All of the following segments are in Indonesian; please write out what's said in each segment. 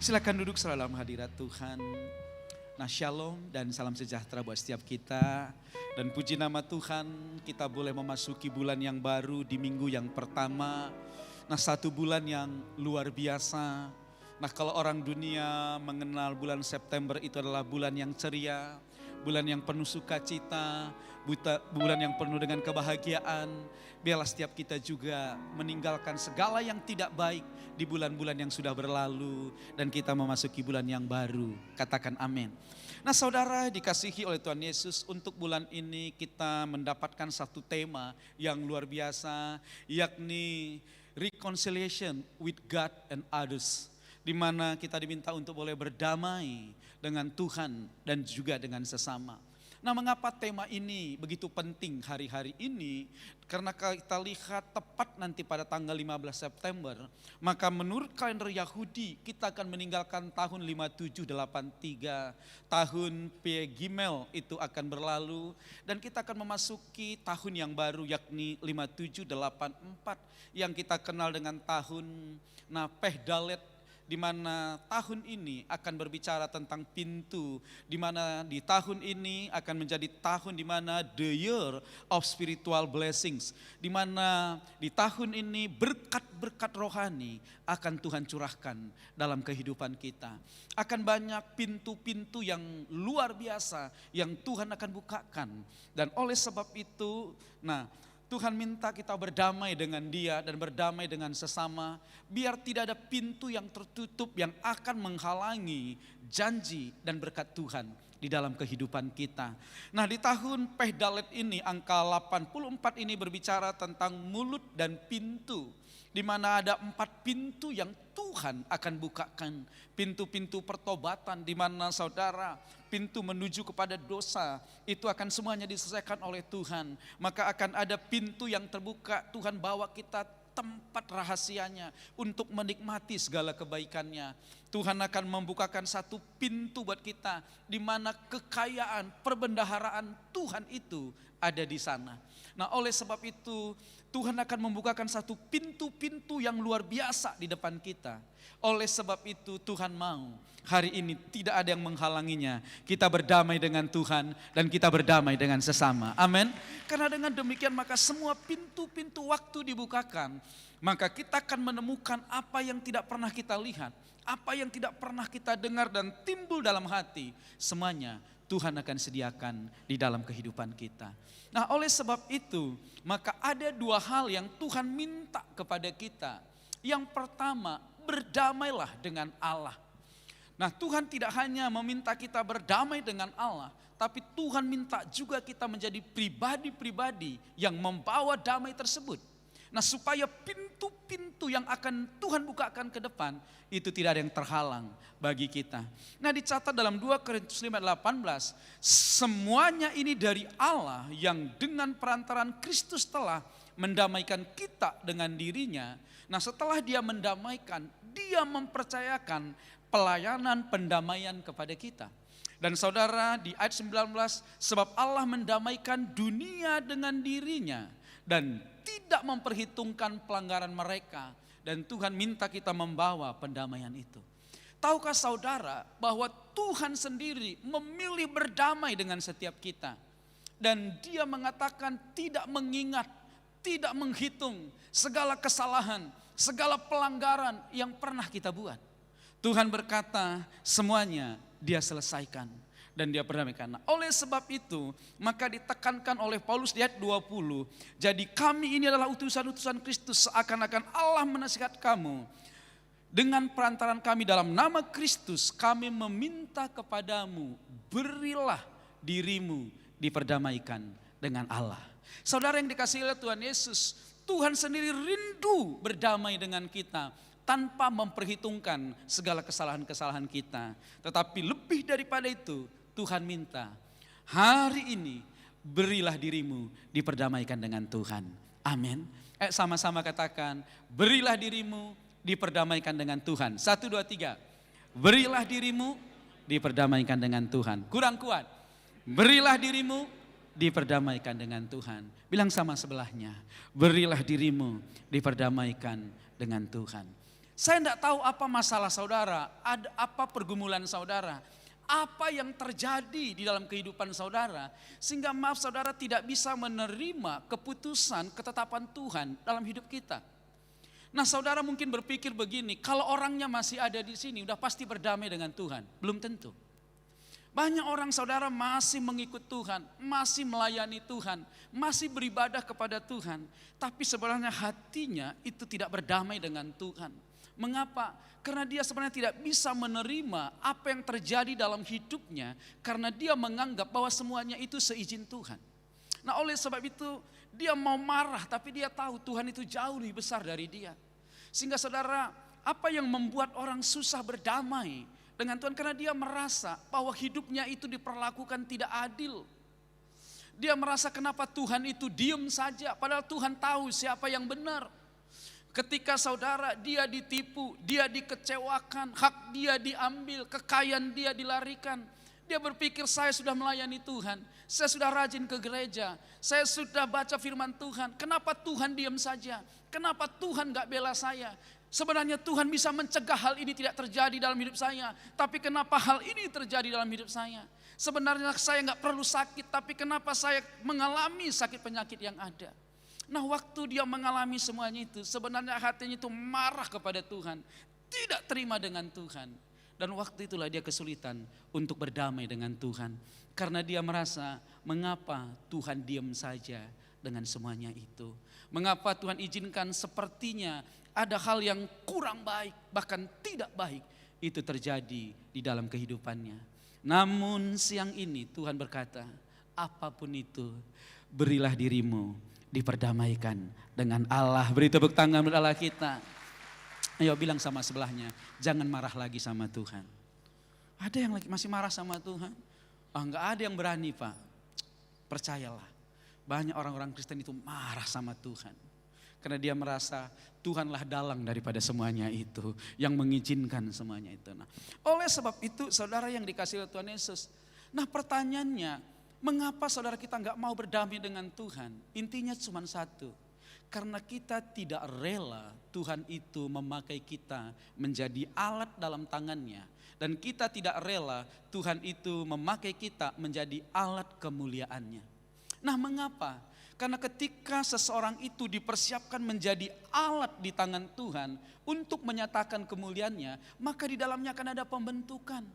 Silakan duduk dalam hadirat Tuhan. Nah, shalom dan salam sejahtera buat setiap kita. Dan puji nama Tuhan, kita boleh memasuki bulan yang baru di minggu yang pertama. Nah, satu bulan yang luar biasa. Nah, kalau orang dunia mengenal bulan September itu adalah bulan yang ceria, bulan yang penuh sukacita, bulan yang penuh dengan kebahagiaan. Biarlah setiap kita juga meninggalkan segala yang tidak baik di bulan-bulan yang sudah berlalu dan kita memasuki bulan yang baru. Katakan amin. Nah, saudara dikasihi oleh Tuhan Yesus, untuk bulan ini kita mendapatkan satu tema yang luar biasa, yakni reconciliation with God and others. Di mana kita diminta untuk boleh berdamai dengan Tuhan dan juga dengan sesama. Nah, mengapa tema ini begitu penting hari-hari ini? Karena kita lihat tepat nanti pada tanggal 15 September, maka menurut kalender Yahudi kita akan meninggalkan tahun 5783, tahun P. Gimel itu akan berlalu dan kita akan memasuki tahun yang baru yakni 5784 yang kita kenal dengan tahun Peh Dalet, di mana tahun ini akan berbicara tentang pintu, di mana di tahun ini akan menjadi tahun di mana the year of spiritual blessings, di mana di tahun ini berkat-berkat rohani akan Tuhan curahkan dalam kehidupan kita. Akan banyak pintu-pintu yang luar biasa yang Tuhan akan bukakan, dan oleh sebab itu, Tuhan minta kita berdamai dengan Dia dan berdamai dengan sesama, biar tidak ada pintu yang tertutup yang akan menghalangi janji dan berkat Tuhan di dalam kehidupan kita. Nah, di tahun Peh Dalet ini, angka 84 ini berbicara tentang mulut dan pintu, di mana ada 4 pintu yang Tuhan akan bukakan. Pintu-pintu pertobatan, di mana saudara, pintu menuju kepada dosa itu akan semuanya diselesaikan oleh Tuhan. Maka akan ada pintu yang terbuka, Tuhan bawa kita tempat rahasianya untuk menikmati segala kebaikannya. Tuhan akan membukakan satu pintu buat kita, di mana kekayaan perbendaharaan Tuhan itu ada di sana. Nah, oleh sebab itu Tuhan akan membukakan satu pintu-pintu yang luar biasa di depan kita. Oleh sebab itu Tuhan mau hari ini tidak ada yang menghalanginya. Kita berdamai dengan Tuhan dan kita berdamai dengan sesama. Amin. Karena dengan demikian maka semua pintu-pintu waktu dibukakan. Maka kita akan menemukan apa yang tidak pernah kita lihat, apa yang tidak pernah kita dengar dan timbul dalam hati. Semuanya Tuhan akan sediakan di dalam kehidupan kita. Nah, oleh sebab itu maka ada 2 hal yang Tuhan minta kepada kita. Yang pertama, berdamailah dengan Allah. Nah, Tuhan tidak hanya meminta kita berdamai dengan Allah, tapi Tuhan minta juga kita menjadi pribadi-pribadi yang membawa damai tersebut. Nah, supaya pintu-pintu yang akan Tuhan bukakan ke depan itu tidak ada yang terhalang bagi kita. Nah, dicatat dalam 2 Korintus 5:18, semuanya ini dari Allah yang dengan perantaran Kristus telah mendamaikan kita dengan dirinya. Nah, setelah Dia mendamaikan, Dia mempercayakan pelayanan pendamaian kepada kita. Dan saudara, di ayat 19, sebab Allah mendamaikan dunia dengan dirinya dan tidak memperhitungkan pelanggaran mereka. Dan Tuhan minta kita membawa pendamaian itu. Tahukah saudara bahwa Tuhan sendiri memilih berdamai dengan setiap kita. Dan Dia mengatakan tidak mengingat, tidak menghitung segala kesalahan, segala pelanggaran yang pernah kita buat. Tuhan berkata semuanya Dia selesaikan dan Dia berdamaikan. Nah, oleh sebab itu maka ditekankan oleh Paulus di ayat 20, jadi kami ini adalah utusan-utusan Kristus, seakan-akan Allah menasihat kamu. Dengan perantaran kami dalam nama Kristus, kami meminta kepadamu, berilah dirimu diperdamaikan dengan Allah. Saudara yang dikasihi oleh Tuhan Yesus, Tuhan sendiri rindu berdamai dengan kita tanpa memperhitungkan segala kesalahan-kesalahan kita. Tetapi lebih daripada itu, Tuhan minta, hari ini berilah dirimu diperdamaikan dengan Tuhan. Amin. Sama-sama katakan, berilah dirimu diperdamaikan dengan Tuhan. 1, 2, 3. Berilah dirimu diperdamaikan dengan Tuhan. Kurang kuat. Berilah dirimu diperdamaikan dengan Tuhan. Bilang sama sebelahnya, berilah dirimu diperdamaikan dengan Tuhan. Saya tidak tahu apa masalah saudara, ada apa pergumulan saudara, apa yang terjadi di dalam kehidupan saudara, sehingga maaf saudara tidak bisa menerima keputusan ketetapan Tuhan dalam hidup kita. Nah saudara mungkin berpikir begini, kalau orangnya masih ada di sini udah pasti berdamai dengan Tuhan. Belum tentu. Banyak orang saudara masih mengikut Tuhan, masih melayani Tuhan, masih beribadah kepada Tuhan. Tapi sebenarnya hatinya itu tidak berdamai dengan Tuhan. Mengapa? Karena dia sebenarnya tidak bisa menerima apa yang terjadi dalam hidupnya. Karena dia menganggap bahwa semuanya itu seizin Tuhan. Nah oleh sebab itu dia mau marah tapi dia tahu Tuhan itu jauh lebih besar dari dia. Sehingga saudara, apa yang membuat orang susah berdamai dengan Tuhan? Karena dia merasa bahwa hidupnya itu diperlakukan tidak adil. Dia merasa kenapa Tuhan itu diam saja, padahal Tuhan tahu siapa yang benar. Ketika saudara dia ditipu, dia dikecewakan, hak dia diambil, kekayaan dia dilarikan. Dia berpikir saya sudah melayani Tuhan, saya sudah rajin ke gereja, saya sudah baca firman Tuhan. Kenapa Tuhan diam saja? Kenapa Tuhan gak bela saya? Sebenarnya Tuhan bisa mencegah hal ini tidak terjadi dalam hidup saya. Tapi kenapa hal ini terjadi dalam hidup saya? Sebenarnya saya gak perlu sakit, tapi kenapa saya mengalami sakit penyakit yang ada? Nah waktu dia mengalami semuanya itu, sebenarnya hatinya itu marah kepada Tuhan, tidak terima dengan Tuhan. Dan waktu itulah dia kesulitan untuk berdamai dengan Tuhan. Karena dia merasa, mengapa Tuhan diam saja dengan semuanya itu? Mengapa Tuhan izinkan sepertinya ada hal yang kurang baik, bahkan tidak baik, itu terjadi di dalam kehidupannya. Namun siang ini Tuhan berkata, apapun itu, berilah dirimu diperdamaikan dengan Allah. Beri tepuk tangan buat Allah kita. Ayo bilang sama sebelahnya, jangan marah lagi sama Tuhan. Ada yang masih marah sama Tuhan? Enggak ada yang berani Pak. Percayalah, banyak orang-orang Kristen itu marah sama Tuhan. Karena dia merasa Tuhanlah dalang daripada semuanya itu, yang mengizinkan semuanya itu. Nah, oleh sebab itu saudara yang dikasihi oleh Tuhan Yesus. Nah pertanyaannya, mengapa saudara kita enggak mau berdamai dengan Tuhan? Intinya cuma satu. Karena kita tidak rela Tuhan itu memakai kita menjadi alat dalam tangannya. Dan kita tidak rela Tuhan itu memakai kita menjadi alat kemuliaannya. Nah mengapa? Karena ketika seseorang itu dipersiapkan menjadi alat di tangan Tuhan untuk menyatakan kemuliaannya, maka di dalamnya akan ada pembentukan.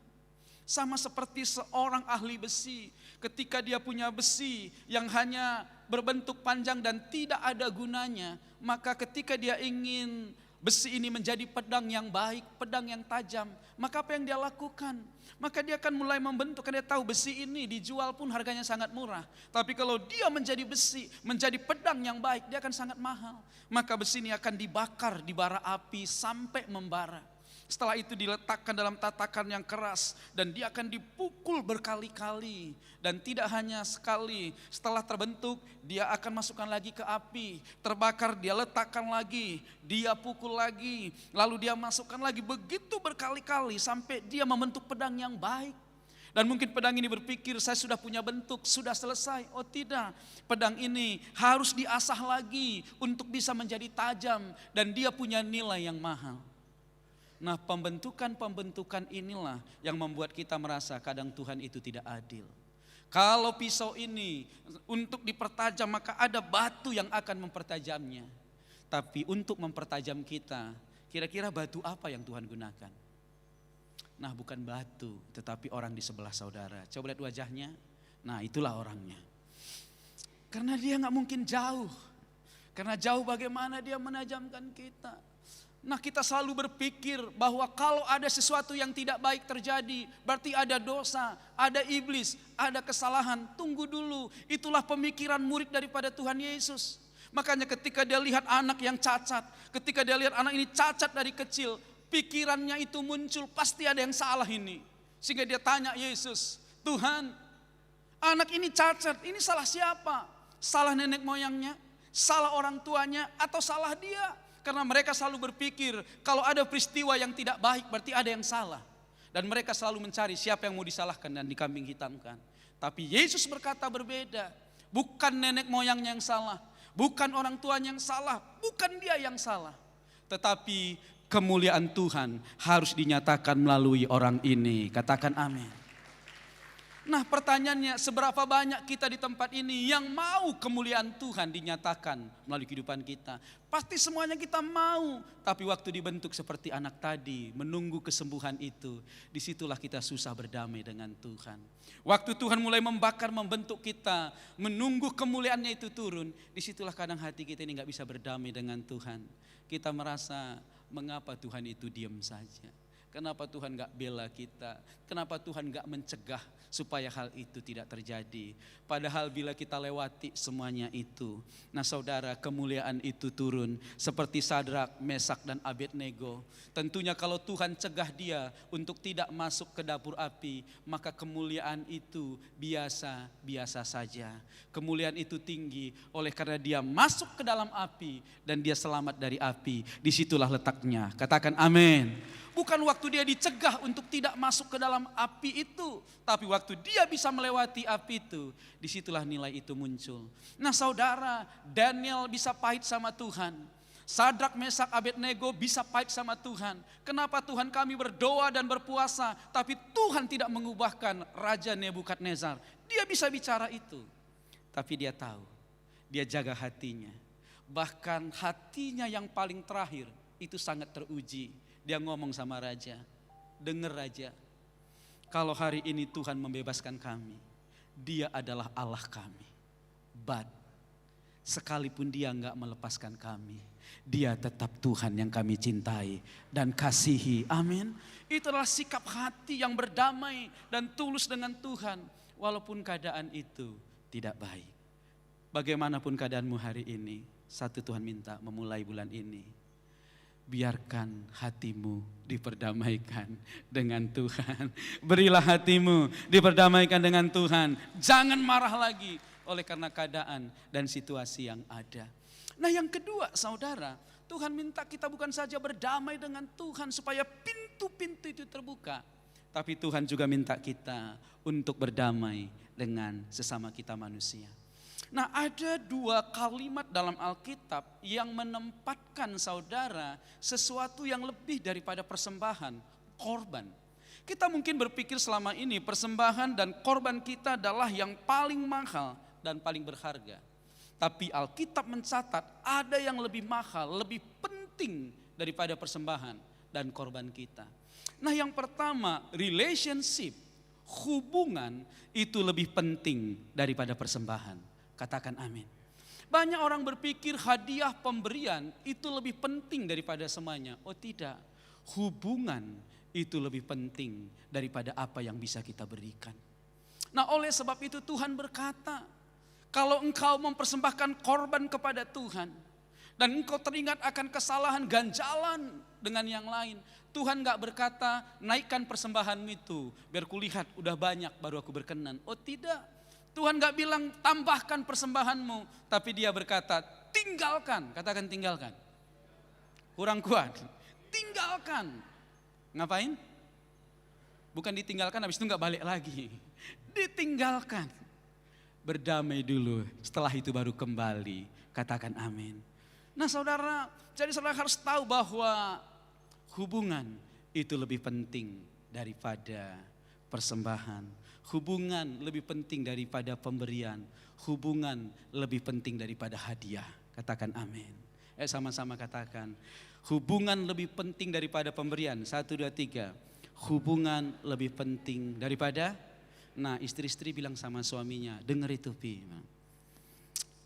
Sama seperti seorang ahli besi, ketika dia punya besi yang hanya berbentuk panjang dan tidak ada gunanya, maka ketika dia ingin besi ini menjadi pedang yang baik, pedang yang tajam, maka apa yang dia lakukan? Maka dia akan mulai membentuk, karena dia tahu besi ini dijual pun harganya sangat murah. Tapi kalau dia menjadi besi, menjadi pedang yang baik, dia akan sangat mahal. Maka besi ini akan dibakar di bara api sampai membara. Setelah itu diletakkan dalam tatakan yang keras dan dia akan dipukul berkali-kali. Dan tidak hanya sekali, setelah terbentuk dia akan masukkan lagi ke api. Terbakar dia letakkan lagi, dia pukul lagi. Lalu dia masukkan lagi, begitu berkali-kali sampai dia membentuk pedang yang baik. Dan mungkin pedang ini berpikir saya sudah punya bentuk, sudah selesai. Oh tidak, pedang ini harus diasah lagi untuk bisa menjadi tajam dan dia punya nilai yang mahal. Nah pembentukan-pembentukan inilah yang membuat kita merasa kadang Tuhan itu tidak adil. Kalau pisau ini untuk dipertajam maka ada batu yang akan mempertajamnya. Tapi untuk mempertajam kita, kira-kira batu apa yang Tuhan gunakan? Nah bukan batu tetapi orang di sebelah saudara. Coba lihat wajahnya, nah itulah orangnya. Karena dia gak mungkin jauh. Karena jauh bagaimana dia menajamkan kita. Nah kita selalu berpikir bahwa kalau ada sesuatu yang tidak baik terjadi, berarti ada dosa, ada iblis, ada kesalahan. Tunggu dulu, itulah pemikiran murid daripada Tuhan Yesus. Makanya ketika dia lihat anak yang cacat, ketika dia lihat anak ini cacat dari kecil, pikirannya itu muncul, pasti ada yang salah ini. Sehingga dia tanya Yesus, Tuhan, anak ini cacat, ini salah siapa? Salah nenek moyangnya, salah orang tuanya, atau salah dia? Karena mereka selalu berpikir kalau ada peristiwa yang tidak baik berarti ada yang salah. Dan mereka selalu mencari siapa yang mau disalahkan dan dikambing hitamkan. Tapi Yesus berkata berbeda. Bukan nenek moyangnya yang salah, bukan orang tuanya yang salah, bukan dia yang salah. Tetapi kemuliaan Tuhan harus dinyatakan melalui orang ini. Katakan amin. Nah pertanyaannya, seberapa banyak kita di tempat ini yang mau kemuliaan Tuhan dinyatakan melalui kehidupan kita? Pasti semuanya kita mau, tapi waktu dibentuk seperti anak tadi, menunggu kesembuhan itu, disitulah kita susah berdamai dengan Tuhan. Waktu Tuhan mulai membakar, membentuk kita, menunggu kemuliaannya itu turun, disitulah kadang hati kita ini gak bisa berdamai dengan Tuhan. Kita merasa, mengapa Tuhan itu diam saja? Kenapa Tuhan gak bela kita? Kenapa Tuhan gak mencegah supaya hal itu tidak terjadi? Padahal bila kita lewati semuanya itu, nah saudara, kemuliaan itu turun seperti Sadrak, Mesak dan Abednego. Tentunya kalau Tuhan cegah dia untuk tidak masuk ke dapur api, maka kemuliaan itu biasa-biasa saja. Kemuliaan itu tinggi oleh karena dia masuk ke dalam api dan dia selamat dari api. Disitulah letaknya. Katakan amin. Bukan waktu dia dicegah untuk tidak masuk ke dalam api itu, tapi waktu dia bisa melewati api itu, disitulah nilai itu muncul. Nah saudara, Daniel bisa pahit sama Tuhan. Sadrak, Mesak, Abednego bisa pahit sama Tuhan. Kenapa Tuhan kami berdoa dan berpuasa, tapi Tuhan tidak mengubahkan Raja Nebukadnezar? Dia bisa bicara itu, tapi dia tahu, dia jaga hatinya. Bahkan hatinya yang paling terakhir itu sangat teruji. Dia ngomong sama raja, dengar raja, kalau hari ini Tuhan membebaskan kami, dia adalah Allah kami. But, sekalipun dia enggak melepaskan kami, dia tetap Tuhan yang kami cintai dan kasihi. Amin. Itulah sikap hati yang berdamai dan tulus dengan Tuhan, walaupun keadaan itu tidak baik. Bagaimanapun keadaanmu hari ini, satu Tuhan minta memulai bulan ini, biarkan hatimu diperdamaikan dengan Tuhan. Berilah hatimu diperdamaikan dengan Tuhan. Jangan marah lagi oleh karena keadaan dan situasi yang ada. Nah yang kedua saudara, Tuhan minta kita bukan saja berdamai dengan Tuhan supaya pintu-pintu itu terbuka, tapi Tuhan juga minta kita untuk berdamai dengan sesama kita manusia. Nah ada dua kalimat dalam Alkitab yang menempatkan saudara sesuatu yang lebih daripada persembahan, korban. Kita mungkin berpikir selama ini persembahan dan korban kita adalah yang paling mahal dan paling berharga. Tapi Alkitab mencatat ada yang lebih mahal, lebih penting daripada persembahan dan korban kita. Nah yang pertama, relationship, hubungan itu lebih penting daripada persembahan. Katakan amin. Banyak orang berpikir hadiah pemberian itu lebih penting daripada semuanya. Oh tidak, hubungan itu lebih penting daripada apa yang bisa kita berikan. Nah oleh sebab itu Tuhan berkata, kalau engkau mempersembahkan korban kepada Tuhan dan engkau teringat akan kesalahan ganjalan dengan yang lain, Tuhan gak berkata naikkan persembahanmu itu biar kulihat udah banyak baru aku berkenan. Oh tidak. Tuhan gak bilang tambahkan persembahanmu, tapi dia berkata tinggalkan. Katakan tinggalkan. Kurang kuat. Tinggalkan. Ngapain? Bukan ditinggalkan habis itu gak balik lagi. Ditinggalkan. Berdamai dulu, setelah itu baru kembali. Katakan amin. Nah saudara, jadi saudara harus tahu bahwa hubungan itu lebih penting daripada persembahan. Hubungan lebih penting daripada pemberian. Hubungan lebih penting daripada hadiah. Katakan amin. Sama-sama katakan. Hubungan lebih penting daripada pemberian. 1, 2, 3. Hubungan lebih penting daripada. Nah istri-istri bilang sama suaminya, dengar itu Pi.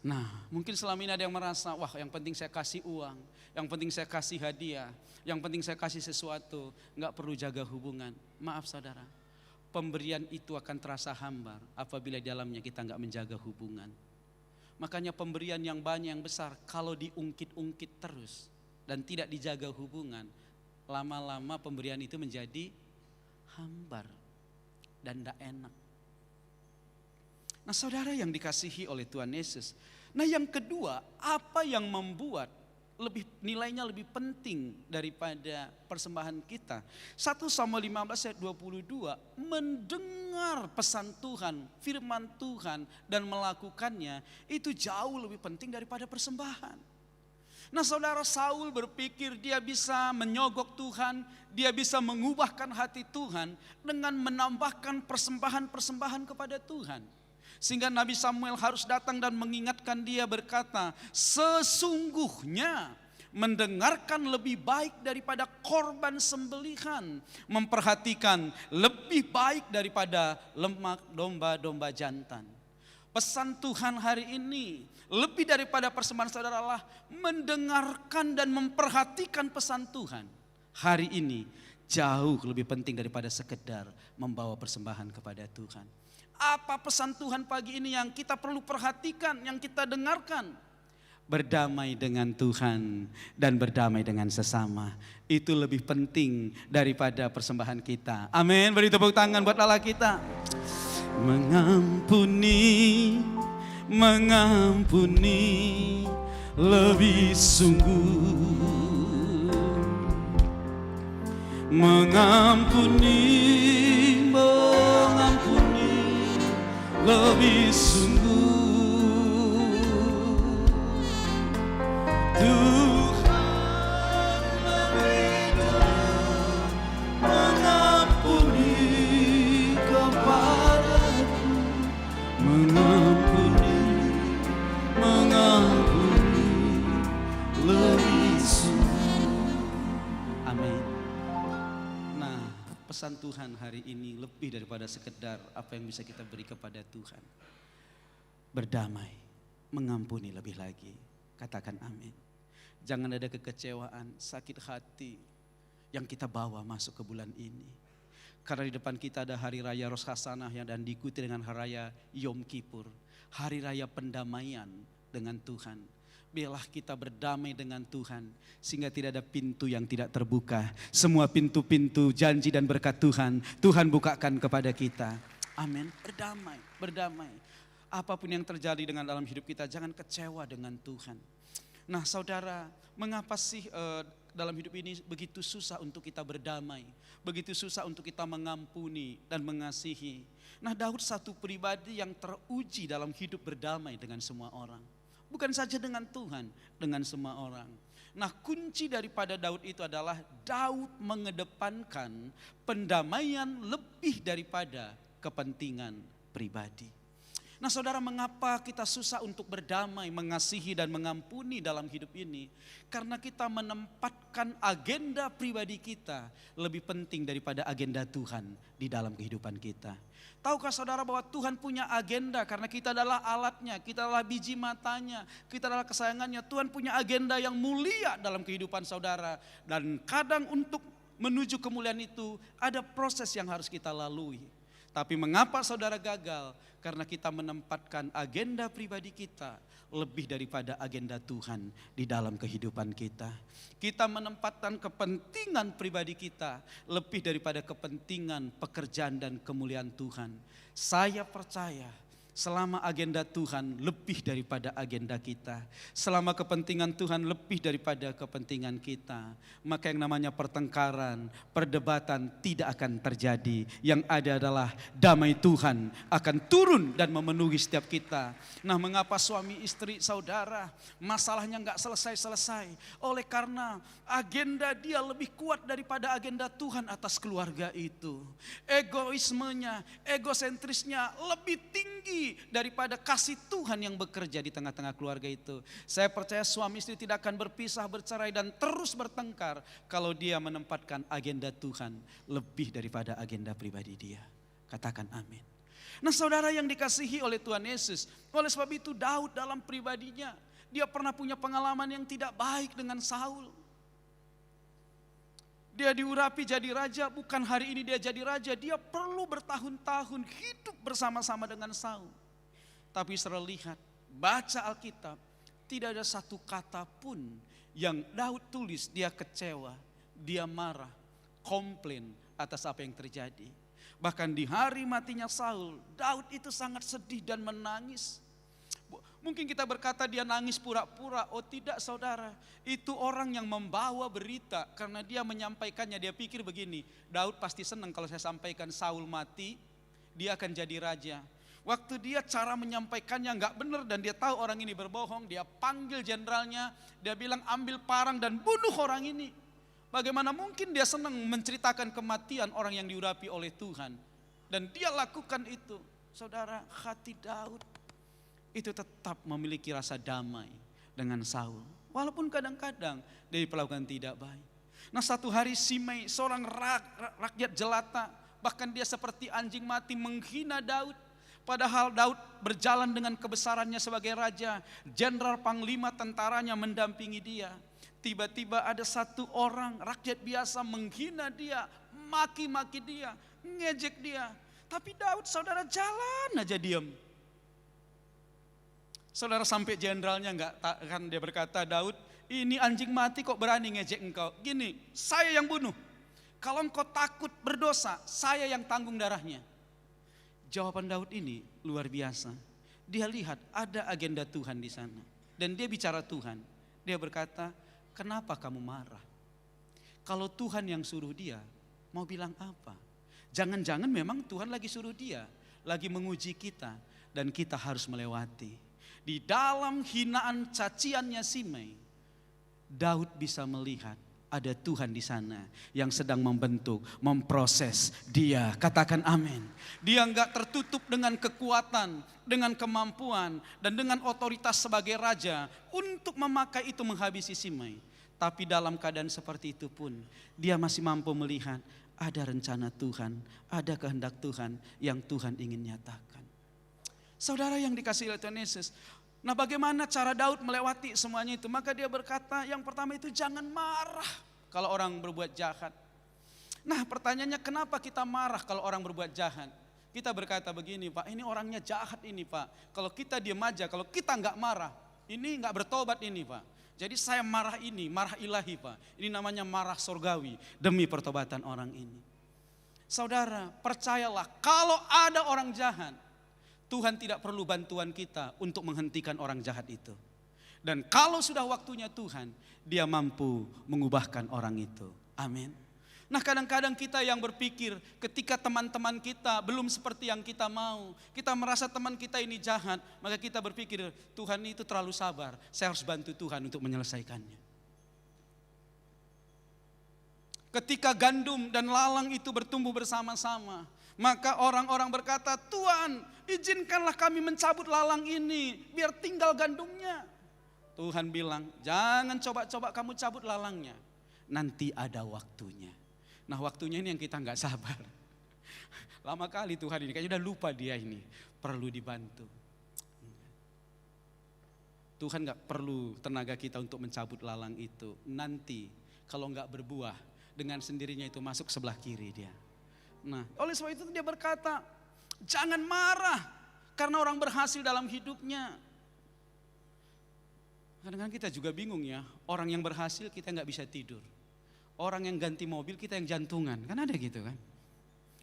Nah mungkin selama ini ada yang merasa, wah yang penting saya kasih uang. Yang penting saya kasih hadiah. Yang penting saya kasih sesuatu. Gak perlu jaga hubungan. Maaf saudara. Pemberian itu akan terasa hambar apabila di dalamnya kita enggak menjaga hubungan. Makanya pemberian yang banyak, yang besar, kalau diungkit-ungkit terus dan tidak dijaga hubungan, lama-lama pemberian itu menjadi hambar dan tidak enak. Nah saudara yang dikasihi oleh Tuhan Yesus. Nah yang kedua, apa yang membuat nilainya lebih penting daripada persembahan kita. 1 Samuel 15 ayat 22, mendengar pesan Tuhan, firman Tuhan dan melakukannya itu jauh lebih penting daripada persembahan. Nah saudara, Saul berpikir dia bisa menyogok Tuhan, dia bisa mengubahkan hati Tuhan dengan menambahkan persembahan-persembahan kepada Tuhan. Sehingga Nabi Samuel harus datang dan mengingatkan dia, berkata, sesungguhnya mendengarkan lebih baik daripada korban sembelihan, memperhatikan lebih baik daripada lemak domba-domba jantan. Pesan Tuhan hari ini, lebih daripada persembahan saudara lah, mendengarkan dan memperhatikan pesan Tuhan. Hari ini jauh lebih penting daripada sekedar membawa persembahan kepada Tuhan. Apa pesan Tuhan pagi ini yang kita perlu perhatikan, yang kita dengarkan? Berdamai dengan Tuhan dan berdamai dengan sesama. Itu lebih penting daripada persembahan kita. Amin. Beri tepuk tangan buat Allah kita. Mengampuni lebih sungguh. Mengampuni lebih sungguh. Tuhan lebih dahulu mengampuni kepadaku, mengampuni lebih sungguh. Amin. Nah, pesan Tuhan hari ini lebih daripada sekedar apa yang bisa kita beri kepada Tuhan. Berdamai, mengampuni lebih lagi. Katakan amin. Jangan ada kekecewaan, sakit hati yang kita bawa masuk ke bulan ini. Karena di depan kita ada hari raya Rosh Hashanah dan diikuti dengan hari raya Yom Kippur. Hari raya pendamaian dengan Tuhan. Biarlah kita berdamai dengan Tuhan sehingga tidak ada pintu yang tidak terbuka. Semua pintu-pintu janji dan berkat Tuhan bukakan kepada kita. Amin. Berdamai. Apapun yang terjadi dengan dalam hidup kita, jangan kecewa dengan Tuhan. Nah saudara, mengapa sih dalam hidup ini begitu susah untuk kita berdamai, begitu susah untuk kita mengampuni dan mengasihi? Nah, Daud satu pribadi yang teruji dalam hidup berdamai dengan semua orang. Bukan saja dengan Tuhan, dengan semua orang. Nah, kunci daripada Daud itu adalah Daud mengedepankan pendamaian lebih daripada kepentingan pribadi. Nah saudara, mengapa kita susah untuk berdamai, mengasihi dan mengampuni dalam hidup ini? Karena kita menempatkan agenda pribadi kita lebih penting daripada agenda Tuhan di dalam kehidupan kita. Tahukah saudara bahwa Tuhan punya agenda karena kita adalah alatnya, kita adalah biji matanya, kita adalah kesayangannya. Tuhan punya agenda yang mulia dalam kehidupan saudara. Dan kadang untuk menuju kemuliaan itu ada proses yang harus kita lalui. Tapi mengapa saudara gagal? Karena kita menempatkan agenda pribadi kita lebih daripada agenda Tuhan di dalam kehidupan kita. Kita menempatkan kepentingan pribadi kita lebih daripada kepentingan pekerjaan dan kemuliaan Tuhan. Saya percaya selama agenda Tuhan lebih daripada agenda kita, selama kepentingan Tuhan lebih daripada kepentingan kita, maka yang namanya pertengkaran, perdebatan tidak akan terjadi. Yang ada adalah damai Tuhan akan turun dan memenuhi setiap kita. Nah, mengapa suami istri saudara masalahnya gak selesai-selesai? Oleh karena agenda dia lebih kuat daripada agenda Tuhan atas keluarga itu. Egoismenya, egosentrisnya lebih tinggi daripada kasih Tuhan yang bekerja di tengah-tengah keluarga itu. Saya percaya suami istri tidak akan berpisah, bercerai dan terus bertengkar kalau dia menempatkan agenda Tuhan lebih daripada agenda pribadi dia. Katakan amin. Nah saudara yang dikasihi oleh Tuhan Yesus, oleh sebab itu Daud dalam pribadinya, dia pernah punya pengalaman yang tidak baik dengan Saul. Dia diurapi jadi raja, bukan hari ini dia jadi raja, dia perlu bertahun-tahun hidup bersama-sama dengan Saul. Tapi saudara lihat, baca Alkitab, tidak ada satu kata pun yang Daud tulis dia kecewa, dia marah, komplain atas apa yang terjadi. Bahkan di hari matinya Saul, Daud itu sangat sedih dan menangis. Mungkin kita berkata dia nangis pura-pura, oh tidak saudara, itu orang yang membawa berita karena dia menyampaikannya. Dia pikir begini, Daud pasti senang kalau saya sampaikan Saul mati, dia akan jadi raja. Waktu dia cara menyampaikannya nggak benar dan dia tahu orang ini berbohong, dia panggil jenderalnya, dia bilang ambil parang dan bunuh orang ini. Bagaimana mungkin dia senang menceritakan kematian orang yang diurapi oleh Tuhan. Dan dia lakukan itu. Saudara, hati Daud itu tetap memiliki rasa damai dengan Saul. Walaupun kadang-kadang dia diperlakukan tidak baik. Nah, satu hari Simei, seorang rakyat jelata, bahkan dia seperti anjing mati menghina Daud. Padahal Daud berjalan dengan kebesarannya sebagai raja, jenderal panglima tentaranya mendampingi dia. Tiba-tiba ada satu orang rakyat biasa menghina dia, maki-maki dia, ngejek dia. Tapi Daud, saudara, jalan aja diam. Saudara, sampai jenderalnya enggak kan dia berkata, Daud, ini anjing mati kok berani ngejek engkau. Gini, saya yang bunuh. Kalau engkau takut berdosa, saya yang tanggung darahnya. Jawaban Daud ini luar biasa. Dia lihat ada agenda Tuhan di sana. Dan dia bicara Tuhan. Dia berkata, kenapa kamu marah? Kalau Tuhan yang suruh dia, mau bilang apa? Jangan-jangan memang Tuhan lagi suruh dia, lagi menguji kita. Dan kita harus melewati. Di dalam hinaan caciannya Simei, Daud bisa melihat ada Tuhan di sana yang sedang membentuk, memproses dia. Katakan amin. Dia enggak tertutup dengan kekuatan, dengan kemampuan, dan dengan otoritas sebagai raja untuk memakai itu menghabisi Simei. Tapi dalam keadaan seperti itu pun, dia masih mampu melihat ada rencana Tuhan, ada kehendak Tuhan yang Tuhan ingin nyatakan. Saudara yang dikasihi oleh Tuhan Yesus, nah, bagaimana cara Daud melewati semuanya itu? Maka dia berkata, yang pertama itu jangan marah kalau orang berbuat jahat. Nah, pertanyaannya kenapa kita marah kalau orang berbuat jahat? Kita berkata begini, Pak, ini orangnya jahat ini, Pak. Kalau kita diam aja, kalau kita nggak marah, ini nggak bertobat ini, Pak. Jadi saya marah ini, marah ilahi, Pak. Ini namanya marah surgawi demi pertobatan orang ini. Saudara, percayalah kalau ada orang jahat, Tuhan tidak perlu bantuan kita untuk menghentikan orang jahat itu. Dan kalau sudah waktunya Tuhan, dia mampu mengubahkan orang itu. Amin. Nah, kadang-kadang kita yang berpikir ketika teman-teman kita belum seperti yang kita mau, kita merasa teman kita ini jahat, maka kita berpikir Tuhan itu terlalu sabar, saya harus bantu Tuhan untuk menyelesaikannya. Ketika gandum dan lalang itu bertumbuh bersama-sama, maka orang-orang berkata, Tuhan, izinkanlah kami mencabut lalang ini, biar tinggal gandumnya. Tuhan bilang, jangan coba-coba kamu cabut lalangnya. Nanti ada waktunya. Nah, waktunya ini yang kita nggak sabar. Lama kali Tuhan ini, kayaknya udah lupa dia ini. Perlu dibantu. Tuhan nggak perlu tenaga kita untuk mencabut lalang itu. Nanti kalau nggak berbuah, dengan sendirinya itu masuk sebelah kiri dia. Nah, oleh sebab itu dia berkata, jangan marah karena orang berhasil dalam hidupnya. Kadang-kadang kita juga bingung ya, orang yang berhasil kita nggak bisa tidur. Orang yang ganti mobil kita yang jantungan, kan ada gitu kan.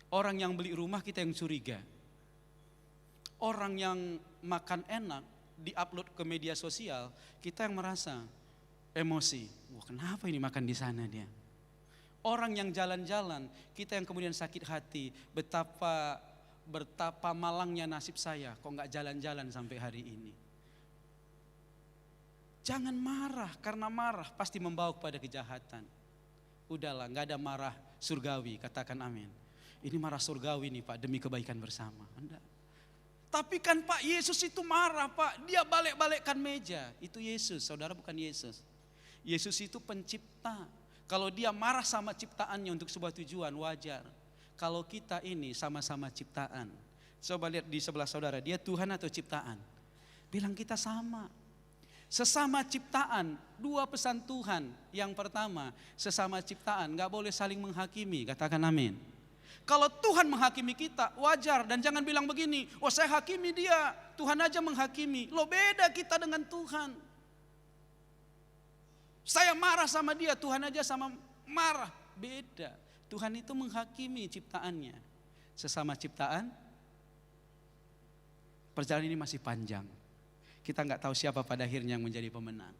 Orang yang beli rumah kita yang curiga. Orang yang makan enak diupload ke media sosial, kita yang merasa emosi. Wah, kenapa ini makan di sana dia? Orang yang jalan-jalan, kita yang kemudian sakit hati, betapa malangnya nasib saya, kok nggak jalan-jalan sampai hari ini. Jangan marah, karena marah pasti membawa kepada kejahatan. Udahlah, nggak ada marah surgawi, katakan amin. Ini marah surgawi nih Pak, demi kebaikan bersama. Enggak. Tapi kan Pak, Yesus itu marah Pak, dia balik-balikkan meja. Itu Yesus, saudara, bukan Yesus. Yesus itu pencipta. Kalau dia marah sama ciptaannya untuk sebuah tujuan, wajar. Kalau kita ini sama-sama ciptaan. Coba lihat di sebelah saudara, dia Tuhan atau ciptaan? Bilang kita sama. Sesama ciptaan, dua pesan Tuhan. Yang pertama, sesama ciptaan gak boleh saling menghakimi, katakan amin. Kalau Tuhan menghakimi kita, wajar. Dan jangan bilang begini, oh saya hakimi dia, Tuhan aja menghakimi. Loh, beda kita dengan Tuhan. Saya marah sama dia, Tuhan aja sama marah. Beda. Tuhan itu menghakimi ciptaannya. Sesama ciptaan, perjalanan ini masih panjang. Kita nggak tahu siapa pada akhirnya yang menjadi pemenang.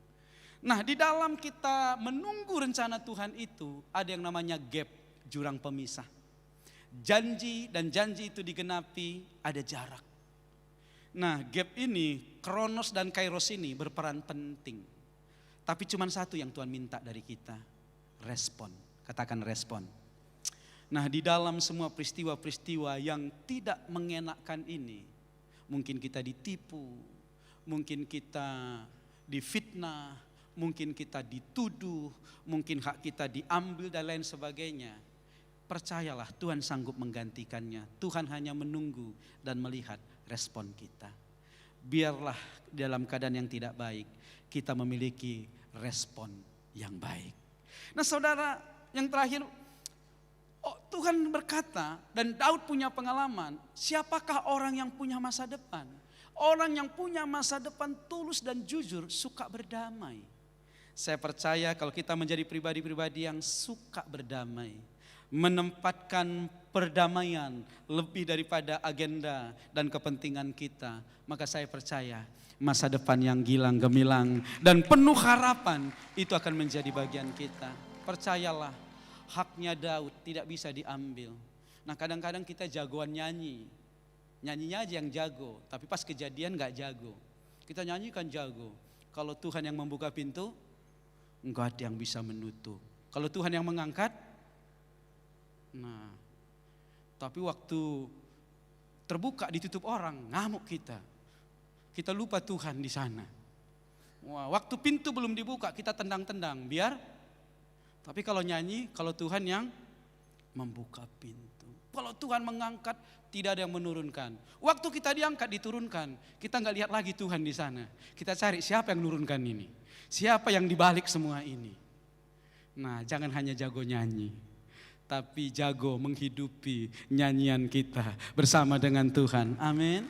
Nah, di dalam kita menunggu rencana Tuhan itu, ada yang namanya gap, jurang pemisah. Janji dan janji itu digenapi, ada jarak. Nah, gap ini, Kronos dan Kairos ini berperan penting. Tapi cuma satu yang Tuhan minta dari kita, respon. Katakan respon. Nah, di dalam semua peristiwa-peristiwa yang tidak mengenakkan ini, mungkin kita ditipu, mungkin kita difitnah, mungkin kita dituduh, mungkin hak kita diambil dan lain sebagainya. Percayalah, Tuhan sanggup menggantikannya. Tuhan hanya menunggu dan melihat respon kita. Biarlah dalam keadaan yang tidak baik, kita memiliki respon yang baik. Nah saudara, yang terakhir, Tuhan berkata, dan Daud punya pengalaman, siapakah orang yang punya masa depan? Orang yang punya masa depan tulus dan jujur, suka berdamai. Saya percaya kalau kita menjadi pribadi-pribadi yang suka berdamai, menempatkan perdamaian lebih daripada agenda dan kepentingan kita, maka saya percaya masa depan yang gilang gemilang dan penuh harapan itu akan menjadi bagian kita. Percayalah, haknya Daud tidak bisa diambil. Nah kadang-kadang kita jagoan nyanyinya aja yang jago, tapi pas kejadian gak jago. Kita nyanyikan jago, kalau Tuhan yang membuka pintu, enggak ada yang bisa menutup. Kalau Tuhan yang mengangkat, nah, tapi waktu terbuka ditutup orang, ngamuk kita. Kita lupa Tuhan di sana. Wah, waktu pintu belum dibuka kita tendang-tendang, biar. Tapi kalau nyanyi, kalau Tuhan yang membuka pintu. Kalau Tuhan mengangkat, tidak ada yang menurunkan. Waktu kita diangkat, diturunkan, kita nggak lihat lagi Tuhan di sana. Kita cari siapa yang menurunkan ini, siapa yang dibalik semua ini. Nah, jangan hanya jago nyanyi, tapi jago menghidupi nyanyian kita bersama dengan Tuhan. Amin.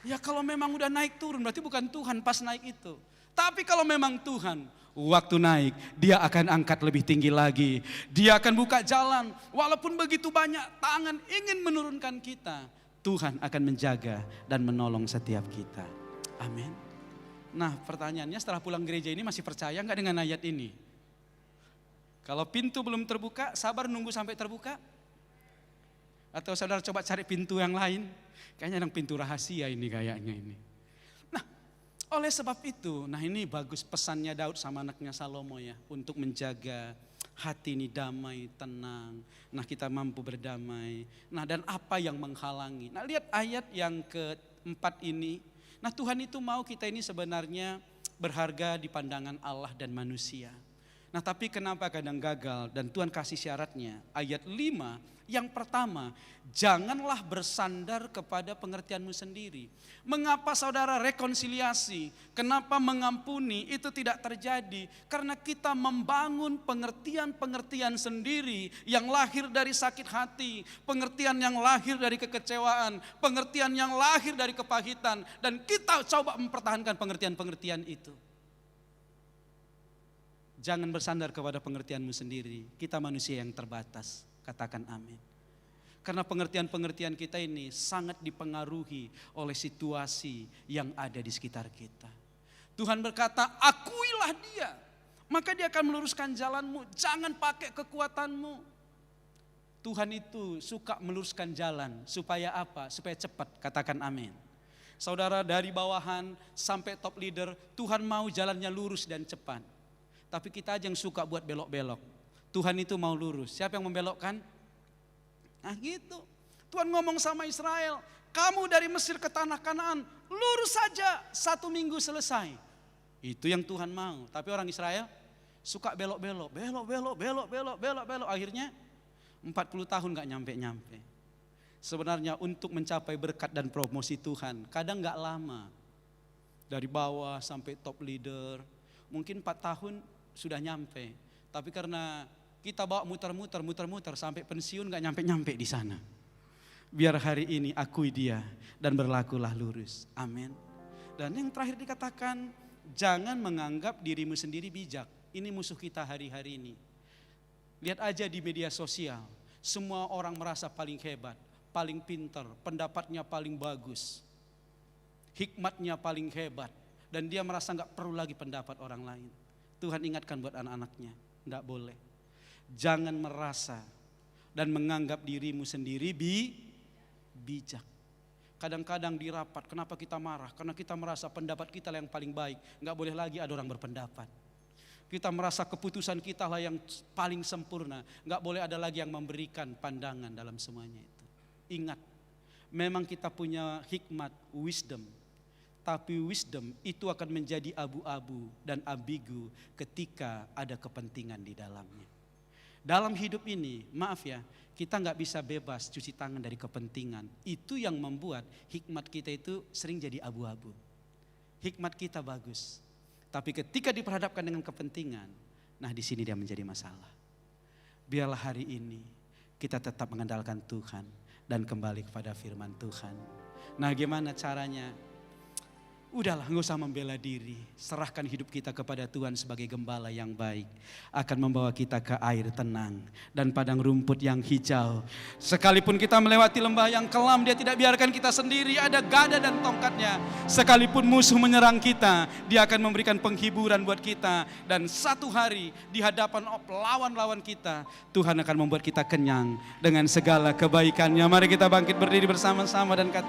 Ya kalau memang udah naik turun berarti bukan Tuhan pas naik itu. Tapi kalau memang Tuhan waktu naik, dia akan angkat lebih tinggi lagi. Dia akan buka jalan. Walaupun begitu banyak tangan ingin menurunkan kita, Tuhan akan menjaga dan menolong setiap kita. Amin. Nah pertanyaannya, setelah pulang gereja ini masih percaya gak dengan ayat ini? Kalau pintu belum terbuka, sabar nunggu sampai terbuka? Atau saudara coba cari pintu yang lain? Kayaknya yang pintu rahasia ini kayaknya ini. Nah, oleh sebab itu, nah ini bagus pesannya Daud sama anaknya Salomo ya, untuk menjaga hati ini damai, tenang. Nah, kita mampu berdamai. Nah, dan apa yang menghalangi? Nah, lihat ayat yang keempat ini. Nah, Tuhan itu mau kita ini sebenarnya berharga di pandangan Allah dan manusia. Nah tapi kenapa kadang gagal dan Tuhan kasih syaratnya. Ayat 5 yang pertama, janganlah bersandar kepada pengertianmu sendiri. Mengapa saudara rekonsiliasi? Kenapa mengampuni itu tidak terjadi? Karena kita membangun pengertian-pengertian sendiri yang lahir dari sakit hati. Pengertian yang lahir dari kekecewaan. Pengertian yang lahir dari kepahitan. Dan kita coba mempertahankan pengertian-pengertian itu. Jangan bersandar kepada pengertianmu sendiri. Kita manusia yang terbatas. Katakan amin. Karena pengertian-pengertian kita ini sangat dipengaruhi oleh situasi yang ada di sekitar kita. Tuhan berkata, akuilah dia. Maka dia akan meluruskan jalanmu. Jangan pakai kekuatanmu. Tuhan itu suka meluruskan jalan. Supaya apa? Supaya cepat. Katakan amin. Saudara, dari bawahan sampai top leader, Tuhan mau jalannya lurus dan cepat. Tapi kita aja yang suka buat belok-belok. Tuhan itu mau lurus. Siapa yang membelokkan? Nah gitu. Tuhan ngomong sama Israel, kamu dari Mesir ke tanah Kanaan, lurus saja 1 minggu selesai. Itu yang Tuhan mau. Tapi orang Israel suka belok-belok, belok-belok. Akhirnya 40 tahun gak nyampe-nyampe. Sebenarnya untuk mencapai berkat dan promosi Tuhan, kadang gak lama. Dari bawah sampai top leader, mungkin 4 tahun sudah nyampe. Tapi karena kita bawa muter-muter sampai pensiun gak nyampe-nyampe di sana. Biar hari ini akui dia dan berlakulah lurus. Amin. Dan yang terakhir dikatakan, jangan menganggap dirimu sendiri bijak. Ini musuh kita hari-hari ini. Lihat aja di media sosial, semua orang merasa paling hebat, paling pintar, pendapatnya paling bagus, hikmatnya paling hebat. Dan dia merasa gak perlu lagi pendapat orang lain. Tuhan ingatkan buat anak-anaknya, gak boleh. Jangan merasa dan menganggap dirimu sendiri bijak. Kadang-kadang di rapat, kenapa kita marah? Karena kita merasa pendapat kita lah yang paling baik. Enggak boleh lagi ada orang berpendapat. Kita merasa keputusan kita lah yang paling sempurna. Enggak boleh ada lagi yang memberikan pandangan dalam semuanya itu. Ingat, memang kita punya hikmat, wisdom. Tapi wisdom itu akan menjadi abu-abu dan ambigu ketika ada kepentingan di dalamnya. Dalam hidup ini, maaf ya, kita nggak bisa bebas cuci tangan dari kepentingan. Itu yang membuat hikmat kita itu sering jadi abu-abu. Hikmat kita bagus, tapi ketika diperhadapkan dengan kepentingan, nah di sini dia menjadi masalah. Biarlah hari ini kita tetap mengandalkan Tuhan dan kembali kepada firman Tuhan. Nah, gimana caranya? Udahlah, nggak usah membela diri. Serahkan hidup kita kepada Tuhan sebagai gembala yang baik. Akan membawa kita ke air tenang dan padang rumput yang hijau. Sekalipun kita melewati lembah yang kelam, Dia tidak biarkan kita sendiri. Ada gada dan tongkatnya. Sekalipun musuh menyerang kita, Dia akan memberikan penghiburan buat kita. Dan satu hari di hadapan lawan-lawan kita, Tuhan akan membuat kita kenyang dengan segala kebaikannya. Mari kita bangkit berdiri bersama-sama dan katakan,